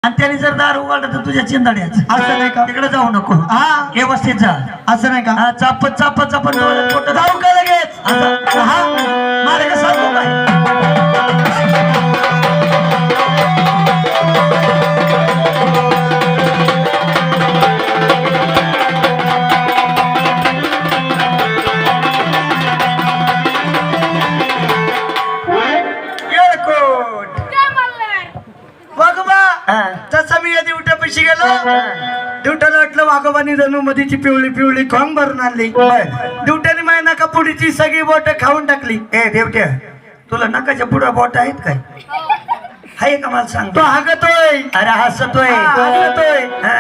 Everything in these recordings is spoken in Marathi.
आणि त्याने जर दार उघडलं तर तुझ्या चिंदाड्याच असं नाही का? तिकडे जाऊ नको. हा व्यवस्थित जा. असं नाही का? हा, चापत चापत चापत डोळ्यात पोट जाऊ का लगेच? असं. हा मार्ग सांगू काय? येळकोट वाघोबा हा. तसं मी या दिवट्यापाशी गेलो. दिवट्याला वाटलं वाघोबानी जणू मधीची पिवळी पिवळी खोंग भरून आणली. दिवट्याने माझ्या नका पुढीची सगळी बोट खाऊन टाकली. ए देवट्या, तुला नकाच्या पुढं बोट आहेत काय? आहे का मला सांग. तो हागतोय. अरे हसतोय. हागतोय. हा.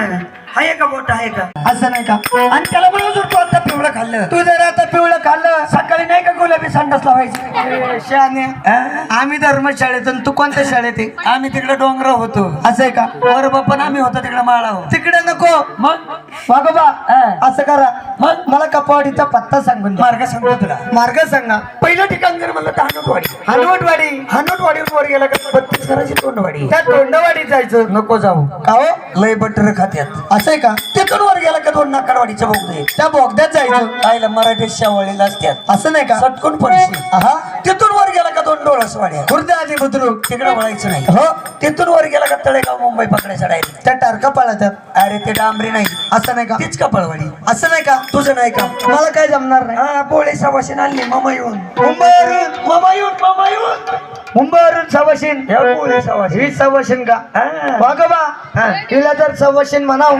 आहे का बोट आहे का? असं नाही का? आणि त्याला म्हणून तू आता पिवळं खाल्लं. तू जर आता पिवळं खाल्लं. सकाळी नाही का गुलाबी संडास लावायची? शहाणे हा? आम्ही धर्मशाळेत आणि तू कोणत्या शाळेत आहे? आम्ही तिकडे डोंगराव होतो. असं आहे का? वर बापन आम्ही होतो तिकडे माळाव. तिकडे नको मग वाघोबा. हा. असं करा, मग मला कपावाडीचा पत्ता सांगून द्या. मार्ग सांगतो तुला. मार्ग सांगा. पहिलं ठिकाण जर म्हणलं तर हानोटवाडी. हनुवटवाडी. हानोटवाडीवर वर गेला का 32 घराची तोंडवाडी. त्या तोंडवाडीत जायचं. नको जाऊ, का हो? लय बटर खात्यात. असं आहे का? तिथून वर गेला का 2 नाकारवाडीच्या बोगदे. त्या बोगद्यात जायचं. कायला मराठी शावळीला असत्यात. असं नाही का? सटकून पडशी. हा तिथून वर गेला का 2 डोळसवाड्या. खुर्द आली बुद्रुक. तिकडे वळायचं नाही. हो तिथून वर गेला का तळेगाव मुंबई पकडायचा डायरेक्ट. त्या टारका पाळतात. अरे ते डांबरी नाही. असं नाही का? तीच का पळवाडी. असं नाही का? तुझं नाही का? मला काय जमणार नाही. हा पोळे सवाशीन आणली मामा येऊन. मुंबईवरून मामा येऊन. मुंबईवरून सवाशीन. ह्या पोळे सवाशीन. ही सवाशीन का? हा. वाघोबा हा. हिला जर सवाशीन म्हणाव,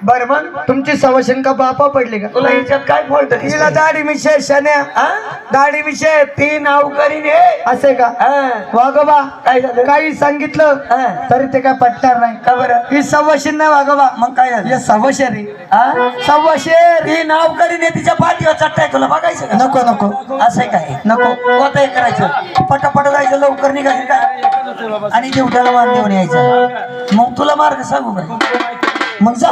बरं मग तुमची सवाशीन का बापा पडली का? तुला याच्यात काय फॉल्ट हिला दाढी मिशे शन्या. दाढी मिशे. ती नाव करीन हे. असे का? हा. वाघोबा काय झालं? काही सांगितलं हा. तरी ते काय पटणार नाही. का बरं? ही सव्वाशेर नाही वाघोबा. मग काय झालं? हे सव्वाशेर आहे. हा? सव्वाशेर. ती नाव करीन हे तिच्या पाठीवर चट्टाय. तुला बघायचं का? नको नको असं काय? नको. कोणतं हे करायचं? पटापट जायचं, लवकर निघायचं काय आणि देवट्याला मान देऊन यायचं. मग तुला मार्ग सांगू काय? मग जा.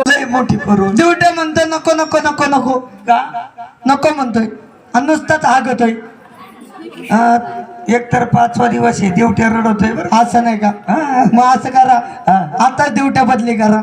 लय मोठी करून दिवट्या म्हणतो नको नको नको नको का? नको म्हणतोय आणि नुसताच हागतोय. एक तर 5वा दिवस आहे, देवट्या रडवतोय बरं. असं नाही का? हा. मग असं करा, हा. आता दिवट्या बदली करा.